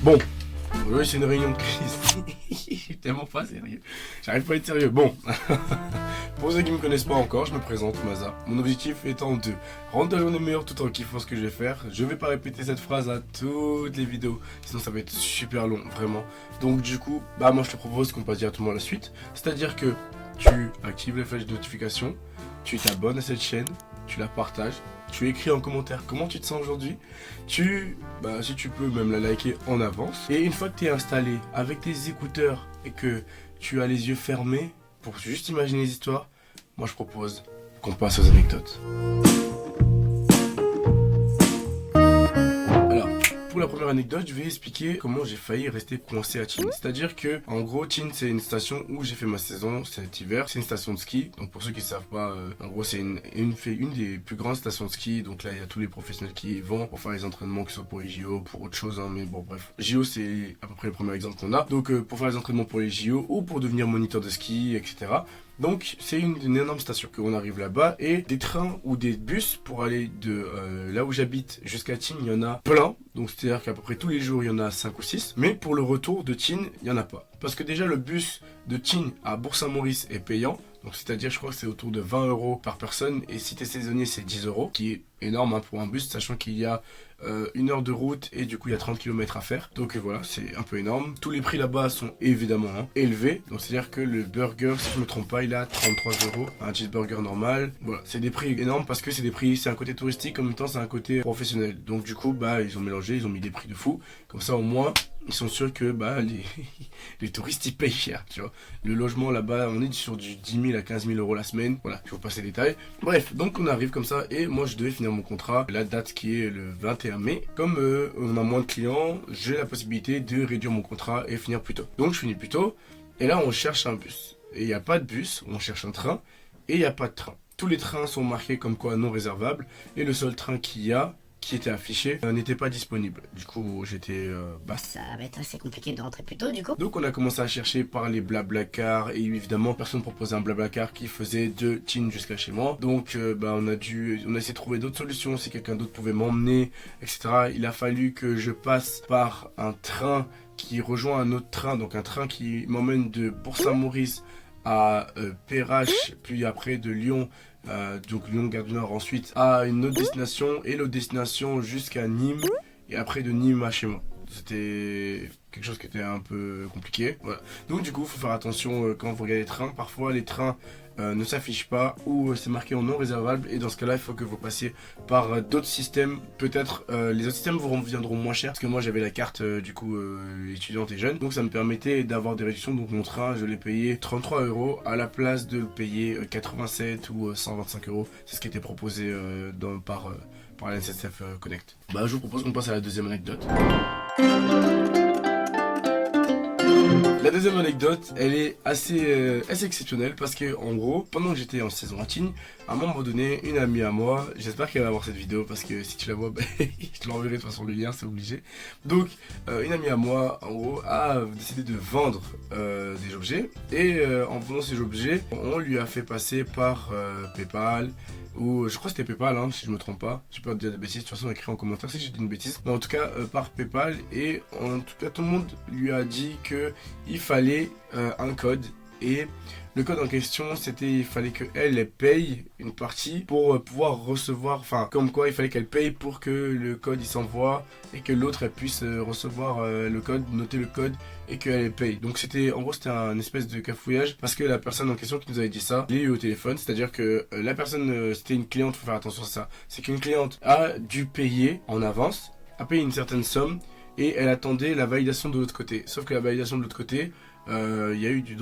Bon, aujourd'hui c'est une réunion de crise. Je suis tellement pas sérieux. J'arrive pas à être sérieux. Bon, pour ceux qui me connaissent pas encore, je me présente, Maza. Mon objectif étant de rendre la journée meilleure tout en kiffant ce que je vais faire. Je vais pas répéter cette phrase à toutes les vidéos, sinon ça va être super long, vraiment. Donc du coup, moi je te propose qu'on passe directement à la suite. C'est-à-dire que tu actives les flèches de notification, tu t'abonnes à cette chaîne, tu la partages, tu écris en commentaire comment tu te sens aujourd'hui, si tu peux même la liker en avance. Et une fois que tu es installé avec tes écouteurs et que tu as les yeux fermés pour juste imaginer les histoires, moi je propose qu'on passe aux anecdotes. Pour la première anecdote, je vais expliquer comment j'ai failli rester coincé à Tignes. C'est-à-dire que, en gros, Tignes, c'est une station où j'ai fait ma saison cet hiver. C'est une station de ski. Donc, pour ceux qui ne savent pas, en gros, c'est une des plus grandes stations de ski. Donc là, il y a tous les professionnels qui y vont pour faire les entraînements, que ce soit pour les JO, pour autre chose. Mais bon, bref. JO, c'est à peu près le premier exemple qu'on a. Donc, pour faire les entraînements pour les JO ou pour devenir moniteur de ski, etc. Donc c'est une énorme station qu'on arrive là-bas et des trains ou des bus pour aller de là où j'habite jusqu'à Tignes, il y en a plein. Donc c'est-à-dire qu'à peu près tous les jours il y en a 5 ou 6. Mais pour le retour de Tignes, il n'y en a pas. Parce que déjà le bus de Tignes à Bourg-Saint-Maurice est payant. Donc c'est-à-dire je crois que c'est autour de 20 € par personne. Et si tu es saisonnier c'est 10 €, qui est énorme pour un bus, sachant qu'il y a 1 heure de route et du coup il y a 30 km à faire. Donc voilà, c'est un peu énorme. Tous les prix là-bas sont évidemment élevés. Donc c'est-à-dire que le burger, si je ne me trompe pas, il a 33 €. Un cheeseburger normal. Voilà, c'est des prix énormes parce que c'est un côté touristique, en même temps c'est un côté professionnel. Donc du coup, ils ont mélangé, ils ont mis des prix de fou. Comme ça au moins, ils sont sûrs que les touristes ils payent cher, tu vois. Le logement là-bas, on est sur du 10 000 à 15 000 € la semaine. Voilà, je vous passe les détails. Bref, donc on arrive comme ça et moi je devais finir mon contrat. La date qui est le 21 mai. Comme on a moins de clients, j'ai la possibilité de réduire mon contrat et finir plus tôt. Donc je finis plus tôt et là on cherche un bus. Et il n'y a pas de bus, on cherche un train et il n'y a pas de train. Tous les trains sont marqués comme quoi non réservables et le seul train qu'il y a qui était affiché n'était pas disponible. Du coup, j'étais Ça va être assez compliqué de rentrer plus tôt du coup. Donc on a commencé à chercher par les Blablacar et évidemment personne proposait un Blablacar qui faisait de Tignes jusqu'à chez moi. Donc on a essayé de trouver d'autres solutions si quelqu'un d'autre pouvait m'emmener, etc. Il a fallu que je passe par un train qui rejoint un autre train, donc un train qui m'emmène de Bourg-Saint-Maurice à Perrache, puis après de Lyon, donc Lyon Gare du Nord, ensuite à une autre destination et l'autre destination jusqu'à Nîmes et après de Nîmes à chez moi. C'était quelque chose qui était un peu compliqué. Voilà. Donc du coup, il faut faire attention quand vous regardez les trains. Parfois, les trains ne s'affichent pas ou c'est marqué en non réservable. Et dans ce cas-là, il faut que vous passiez par d'autres systèmes. Peut-être les autres systèmes vous reviendront moins cher. Parce que moi, j'avais la carte étudiante et jeune. Donc ça me permettait d'avoir des réductions. Donc mon train, je l'ai payé 33 € à la place de le payer 87 ou 125 €. C'est ce qui était proposé par la SNCF Connect. Je vous propose qu'on passe à la deuxième anecdote. La deuxième anecdote, elle est assez exceptionnelle parce que en gros, pendant que j'étais en saison à Tignes, à un moment donné, une amie à moi, j'espère qu'elle va voir cette vidéo parce que si tu la vois, je te l'enverrai de toute façon le lien, c'est obligé. Donc, une amie à moi, en gros, a décidé de vendre des objets et en vendant ces objets, on lui a fait passer par PayPal. Ou je crois que c'était PayPal, si je me trompe pas. Je peux pas te dire des bêtises, de toute façon écris en commentaire si j'ai dit une bêtise. Mais en tout cas par PayPal et en tout cas tout le monde lui a dit que il fallait un code et le code en question c'était il fallait qu'elle paye une partie pour pouvoir recevoir, enfin comme quoi il fallait qu'elle paye pour que le code il s'envoie et que l'autre elle puisse recevoir le code, noter le code et qu'elle paye. Donc c'était en gros c'était un espèce de cafouillage parce que la personne en question qui nous avait dit ça, je l'ai eu au téléphone, c'est-à-dire que la personne c'était une cliente, faut faire attention à ça, c'est qu'une cliente a dû payer en avance, a payé une certaine somme et elle attendait la validation de l'autre côté. Sauf que la validation de l'autre côté, il y a eu du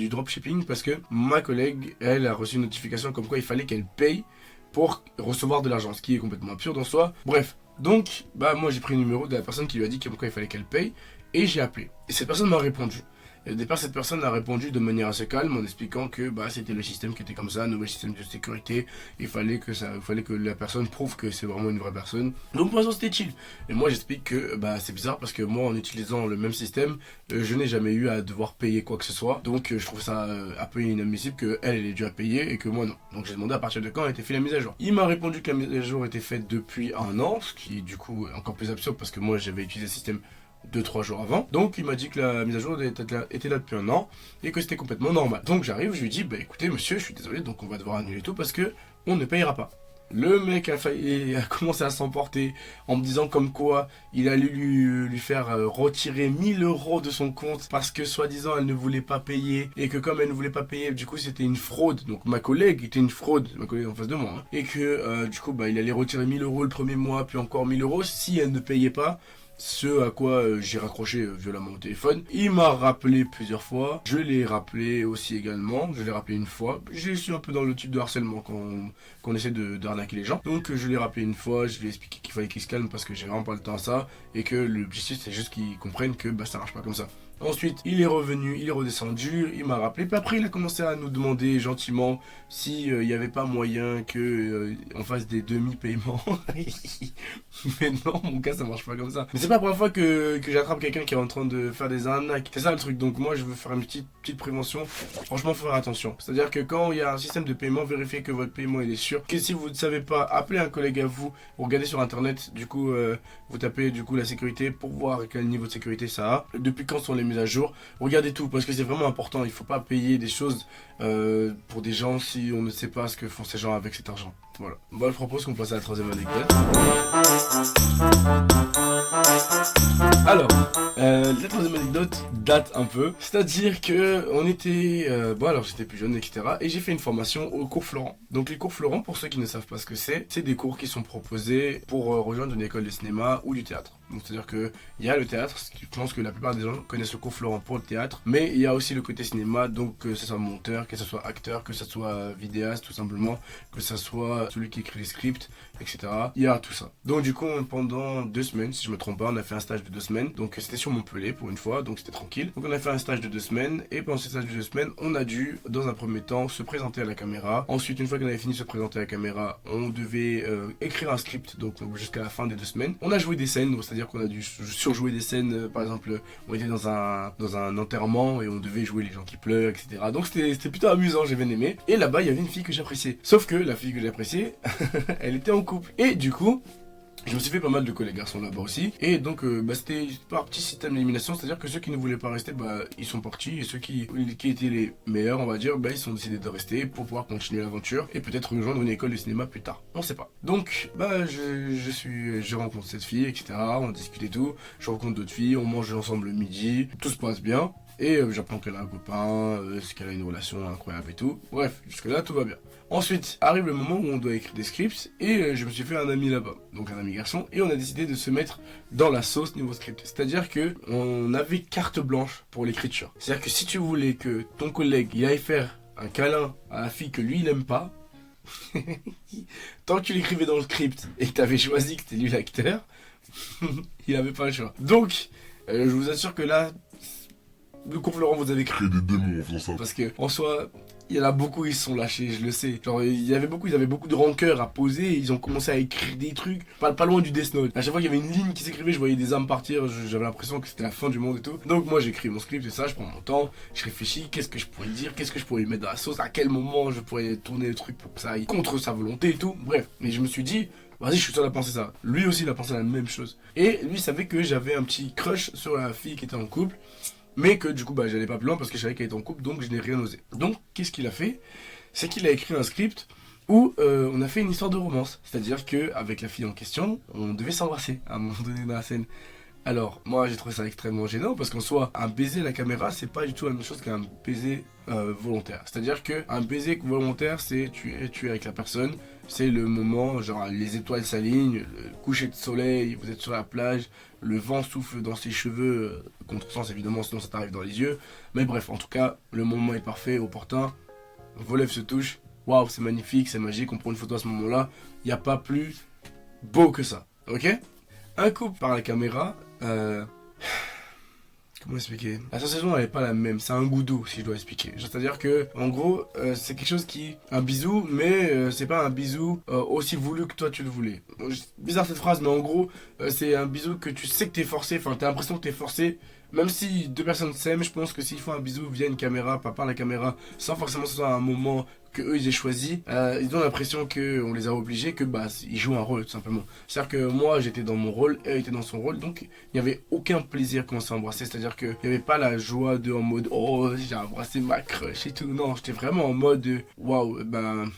dropshipping parce que ma collègue, elle a reçu une notification comme quoi il fallait qu'elle paye pour recevoir de l'argent, ce qui est complètement absurde en soi. Bref, donc moi j'ai pris le numéro de la personne qui lui a dit comme quoi il fallait qu'elle paye et j'ai appelé. Et cette personne m'a répondu. Et au départ, cette personne a répondu de manière assez calme en expliquant que c'était le système qui était comme ça, un nouvel système de sécurité. Il fallait que la personne prouve que c'est vraiment une vraie personne. Donc pour l'instant, c'était chill. Et moi, j'explique que c'est bizarre parce que moi, en utilisant le même système, je n'ai jamais eu à devoir payer quoi que ce soit. Donc je trouve ça un peu inadmissible qu'elle ait dû à payer et que moi non. Donc j'ai demandé à partir de quand a été fait la mise à jour. Il m'a répondu que la mise à jour était faite depuis 1 an, ce qui est du coup encore plus absurde parce que moi, j'avais utilisé le système 2-3 jours avant. Donc il m'a dit que la mise à jour était là depuis un an et que c'était complètement normal. Donc j'arrive, je lui dis bah écoutez monsieur, je suis désolé, donc on va devoir annuler tout parce que on ne payera pas. Le mec a commencé à s'emporter en me disant comme quoi il allait lui faire retirer 1000 € de son compte parce que soi-disant elle ne voulait pas payer et que comme elle ne voulait pas payer, du coup c'était une fraude. Donc ma collègue était une fraude, ma collègue en face de moi. Hein, et que du coup bah, il allait retirer 1000 € le premier mois puis encore 1000 € si elle ne payait pas. Ce à quoi j'ai raccroché violemment au téléphone. Il m'a rappelé plusieurs fois. Je l'ai rappelé aussi également. Je l'ai rappelé une fois. Je suis un peu dans le type de harcèlement quand on essaie d'arnaquer les gens. Donc je l'ai rappelé une fois. Je lui ai expliqué qu'il fallait qu'il se calme parce que j'ai vraiment pas le temps à ça. Et que l'objectif c'est juste qu'ils comprennent que bah, ça marche pas comme ça. Ensuite, il est revenu, il est redescendu, il m'a rappelé. Puis après, il a commencé à nous demander gentiment si il n'y avait pas moyen que on fasse des demi-paiements. Mais non, mon gars, ça marche pas comme ça. Mais c'est pas la première fois que j'attrape quelqu'un qui est en train de faire des arnaques. C'est ça le truc. Donc moi, je veux faire une petite prévention. Franchement, faut faire attention. C'est-à-dire que quand il y a un système de paiement, vérifiez que votre paiement il est sûr. Que si vous ne savez pas, appelez un collègue à vous. Vous regardez sur internet. Du coup, vous tapez du coup la sécurité pour voir quel niveau de sécurité ça a. Depuis quand sont les mises à jour. Regardez tout parce que c'est vraiment important. Il faut pas payer des choses pour des gens si on ne sait pas ce que font ces gens avec cet argent. Voilà. Moi, je propose qu'on passe à la troisième anecdote. Alors, la troisième anecdote date un peu. C'est-à-dire que on était... bon, alors j'étais plus jeune, etc. Et j'ai fait une formation au cours Florent. Donc les cours Florent, pour ceux qui ne savent pas ce que c'est des cours qui sont proposés pour rejoindre une école de cinéma ou du théâtre. Donc c'est-à-dire qu'il y a le théâtre, je pense que la plupart des gens connaissent le cours Florent pour le théâtre. Mais il y a aussi le côté cinéma, donc que ce soit monteur, que ce soit acteur, que ce soit vidéaste tout simplement, que ce soit celui qui écrit les scripts, etc. Il y a tout ça. Donc du coup, pendant 2 semaines, si je me trompe pas, on a fait un stage de 2 semaines. Donc c'était sur Montpellier pour une fois, donc c'était tranquille. Donc on a fait un stage de 2 semaines et pendant ce stage de 2 semaines, on a dû, dans un premier temps, se présenter à la caméra. Ensuite, une fois qu'on avait fini de se présenter à la caméra, on devait écrire un script, donc jusqu'à la fin des 2 semaines. On a joué des scènes, c'est-à-dire qu'on a dû surjouer des scènes. Par exemple, on était dans un enterrement et on devait jouer les gens qui pleurent, etc. Donc c'était plutôt amusant, j'ai bien aimé. Et là-bas, il y avait une fille que j'appréciais. Sauf que la fille que j'appréciais, elle était en couple. Et du coup, je me suis fait pas mal de collègues garçons là-bas aussi. Et donc, c'était par petit système d'élimination. C'est-à-dire que ceux qui ne voulaient pas rester, ils sont partis. Et ceux qui étaient les meilleurs, on va dire, ils sont décidés de rester pour pouvoir continuer l'aventure. Et peut-être rejoindre une école de cinéma plus tard. On sait pas. Donc, je rencontre cette fille, etc. On discute et tout. Je rencontre d'autres filles. On mange ensemble le midi. Tout se passe bien. Et j'apprends qu'elle a un copain, qu'elle a une relation incroyable et tout. Bref, jusque-là, tout va bien. Ensuite, arrive le moment où on doit écrire des scripts et je me suis fait un ami là-bas, donc un ami garçon, et on a décidé de se mettre dans la sauce niveau script. C'est-à-dire que on avait carte blanche pour l'écriture. C'est-à-dire que si tu voulais que ton collègue il aille faire un câlin à la fille que lui il aime pas, tant que tu l'écrivais dans le script et que tu avais choisi que c'était lui l'acteur, il avait pas le choix. Donc, je vous assure que là, le couple Laurent, vous avez créé des démons en faisant ça. Parce que, en soi, il y en a beaucoup, ils se sont lâchés, je le sais. Genre, ils avaient beaucoup de rancœur à poser, et ils ont commencé à écrire des trucs, pas loin du Death Note. À chaque fois qu'il y avait une ligne qui s'écrivait, je voyais des âmes partir, j'avais l'impression que c'était la fin du monde et tout. Donc moi, j'écris mon script et ça, je prends mon temps, je réfléchis, qu'est-ce que je pourrais dire, qu'est-ce que je pourrais mettre dans la sauce, à quel moment je pourrais tourner le truc pour que ça aille contre sa volonté et tout. Bref, mais je me suis dit, vas-y, je suis seul à penser ça. Lui aussi, il a pensé la même chose. Et lui savait que j'avais un petit crush sur la fille qui était en couple. Mais que du coup, j'allais pas plus loin parce que je savais qu'elle était en couple, donc je n'ai rien osé. Donc, qu'est-ce qu'il a fait? C'est qu'il a écrit un script où on a fait une histoire de romance. C'est-à-dire qu'avec la fille en question, on devait s'embrasser à un moment donné dans la scène. Alors, moi j'ai trouvé ça extrêmement gênant parce qu'en soi, un baiser à la caméra, c'est pas du tout la même chose qu'un baiser volontaire. C'est-à-dire qu'un baiser volontaire, c'est tu es avec la personne, c'est le moment, genre les étoiles s'alignent, le coucher de soleil, vous êtes sur la plage, le vent souffle dans ses cheveux, contresens évidemment, sinon ça t'arrive dans les yeux. Mais bref, en tout cas, le moment est parfait, opportun, vos lèvres se touchent, waouh, c'est magnifique, c'est magique, on prend une photo à ce moment-là, il n'y a pas plus beau que ça, ok? Un couple par la caméra, comment expliquer? La sensation elle est pas la même, c'est un goût doux si je dois expliquer. C'est-à-dire que en gros c'est quelque chose qui... Un bisou, mais c'est pas un bisou aussi voulu que toi tu le voulais. Bizarre cette phrase, mais en gros c'est un bisou que tu sais que t'es forcé, enfin t'as l'impression que t'es forcé. Même si deux personnes s'aiment, je pense que s'il faut un bisou via une caméra, pas par la caméra, sans forcément que ce soit un moment que eux ils aient choisi, ils ont l'impression que on les a obligés, que bah ils jouent un rôle tout simplement. C'est-à-dire que moi j'étais dans mon rôle, eux étaient dans son rôle, donc il n'y avait aucun plaisir quand on s'est embrassé. C'est-à-dire que il n'y avait pas la joie de en mode oh j'ai embrassé ma crush et tout. Non, j'étais vraiment en mode waouh, ben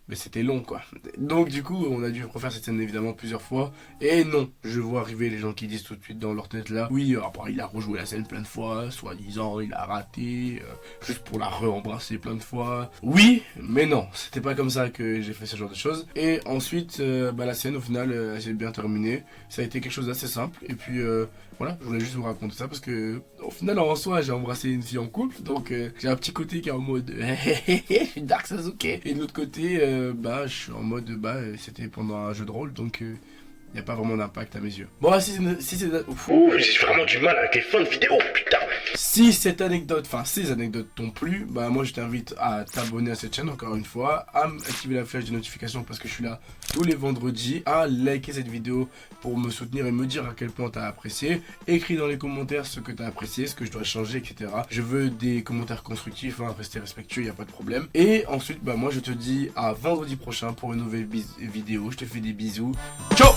mais c'était long quoi. Donc du coup on a dû refaire cette scène évidemment plusieurs fois. Et non, je vois arriver les gens qui disent tout de suite dans leur tête là, oui après, il a rejoué la scène plein de fois, soi-disant il a raté, juste pour la re-embrasser plein de fois. Oui, mais non, c'était pas comme ça que j'ai fait ce genre de choses. Et ensuite bah, la scène au final elle s'est bien terminée. Ça a été quelque chose d'assez simple. Et puis voilà, je voulais juste vous raconter ça parce que au final en soi j'ai embrassé une fille en couple. Donc j'ai un petit côté qui est en mode je suis Dark Sasuke. Et de l'autre côté bah je suis en mode bah c'était pendant un jeu de rôle donc il n'y a pas vraiment d'impact à mes yeux. Bon si c'est J'ai vraiment du mal avec les fins de vidéo, putain. si cette anecdote, enfin ces anecdotes t'ont plu, bah moi je t'invite à t'abonner à cette chaîne encore une fois, à activer la flèche de notification parce que je suis là tous les vendredis, à liker cette vidéo pour me soutenir et me dire à quel point t'as apprécié. Écris dans les commentaires ce que t'as apprécié, ce que je dois changer, etc. Je veux des commentaires constructifs, hein, rester respectueux, y a pas de problème. Et ensuite, bah moi je te dis à vendredi prochain pour une nouvelle vidéo. Je te fais des bisous. Ciao.